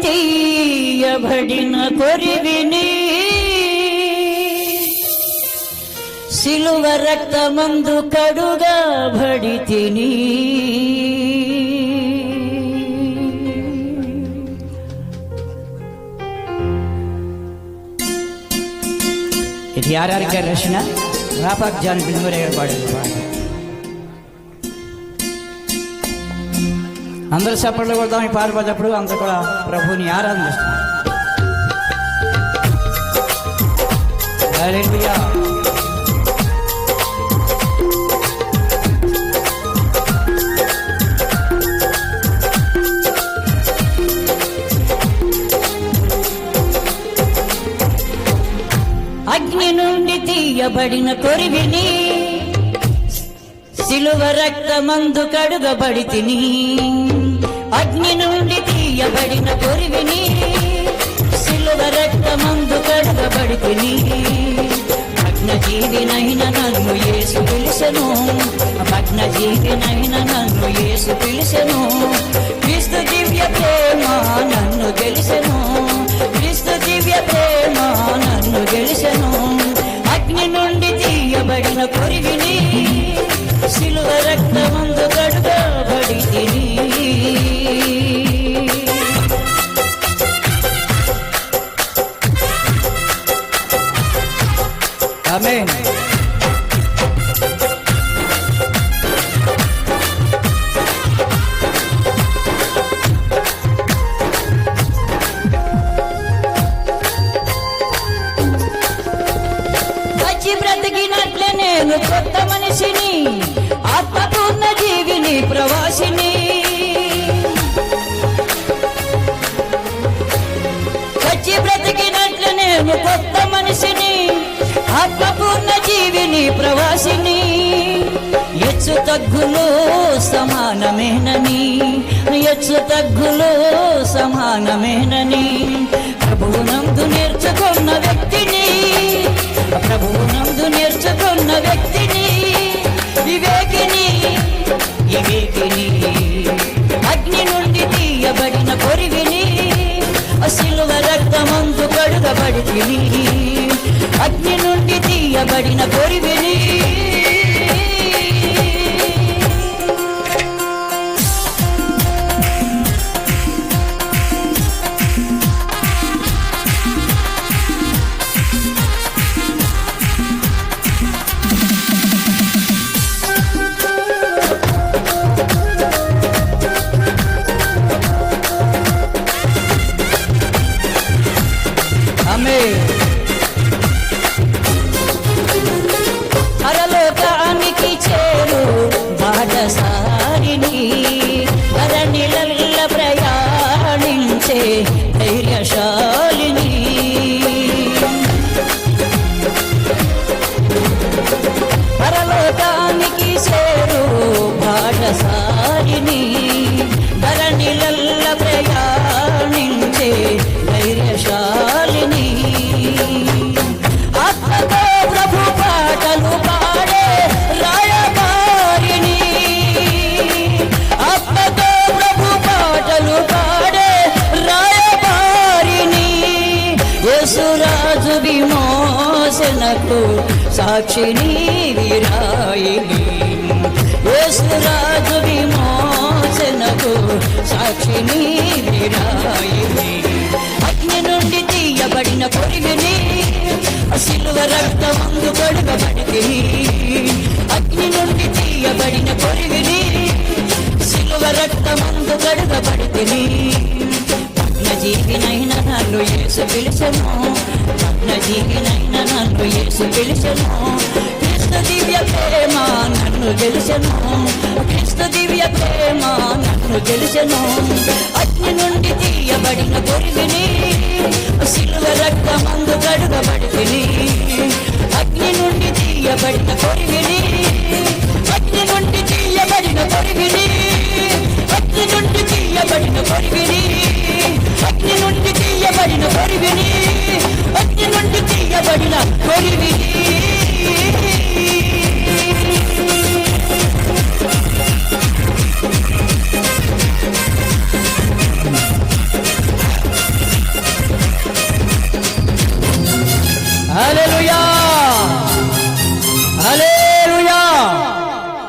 తీయబడిన కొరివిని సిలువ రక్తమందు కడుగబడి తిని ఇది ఆర్ఆర్ గారి రచన, రాపాక్ జాన్ బిల్మూరే గారు పాడిన పాట. అందరూ చప్పట్లు కొడదాం ఈ పాట పాడేటప్పుడు. అందరూ కూడా ప్రభువుని ఆరాధన చేస్తున్నారు. హల్లెలూయా. అగ్ని నుండి తీయబడిన కొరివిని సిలువ రక్తమందు కడుగబడి తిని. అగ్ని నుండి తీయబడిన కొరివిని సిలువ రక్తమందు కడుగబడి తిని. భగ్నజీవినైన నన్ను యేసు పిలిచెను, భగ్నజీవినైన నన్ను యేసు పిలిచెను. క్రీస్తు దివ్య ప్రేమ నన్ను గెలిచెను, క్రీస్తు దివ్య ప్రేమ నన్ను గెలిచెను. అగ్ని నుండి తీయబడిన కొరివిని సిలువ రక్తమందు కడుగబడి తిని. ఆమేన్. బ్రతికినట్లే నేను కొత్త మనిషిని, ఆత్మపూర్ణ జీవిని, ప్రవాసిని. వచ్చి బ్రతికినట్లే నేను కొత్త మనిషిని, ఆత్మపూర్ణ జీవిని, ప్రవాసిని. ఎచ్చు తగ్గులు సమానమేనని, ఎచ్చు తగ్గులు సమానమేనని ప్రభువునందు నేర్చుకున్న వ్యక్తిని, ప్రభువునందు నేర్చుకున్న వ్యక్తిని, వివేకిని, వివేకిని. అగ్ని నుండి తీయబడిన కొరివిని సిలువ రక్తమందు కడుగబడి తిని. అగ్ని నుండి తీయబడిన కొరివిని పరలోకానికి చేరు బాటసారిని, ధరణిలల్ల ప్రయాణించే ధైర్యశాలిని. పరలోకానికి చేరు బాటసారిని, ధరణిలల్ల ప్రయాణించే ధైర్యశాలిని. ఆత్మతో ప్రభు పాటలు పాడే రాయబారిని, ఆత్మతో ప్రభు పాటలు పాడే రాయబారిని. యేసురాజు విమోచనకు సాక్షిని, వీరాయిని. యేసురాజు విమోచనకు సాక్షిని, వీరాయిని. అగ్ని నుండి తీయబడిన కొరివిని సిలువ రక్తమందు కడుగబడి తిని. అగ్ని నుండి తీయబడిన కొరివిని సిలువ రక్తమందు కడుగబడి తిని. భగ్నజీవినైన నన్ను యేసు పిలిచెను, భగ్నజీవినైన నన్ను యేసు పిలిచెను. క్రీస్తు దివ్య ప్రేమ నన్ను గెలిచెను, క్రీస్తు దివ్య ప్రేమ నన్ను గెలిచెను. అగ్ని నుండి తీయబడిన కొరివిని సిలువ రక్తమందు కడుగబడి తిని. అగ్ని నుండి తీయబడిన కొరివిని, అగ్ని నుండి తీయబడిన కొరివిని, అగ్ని నుండి తీయబడిన కొరివిని, అగ్ని నుండి తీయబడిన కొరివిని, అగ్ని నుండి తీయబడిన కొరివిని. హల్లెలూయా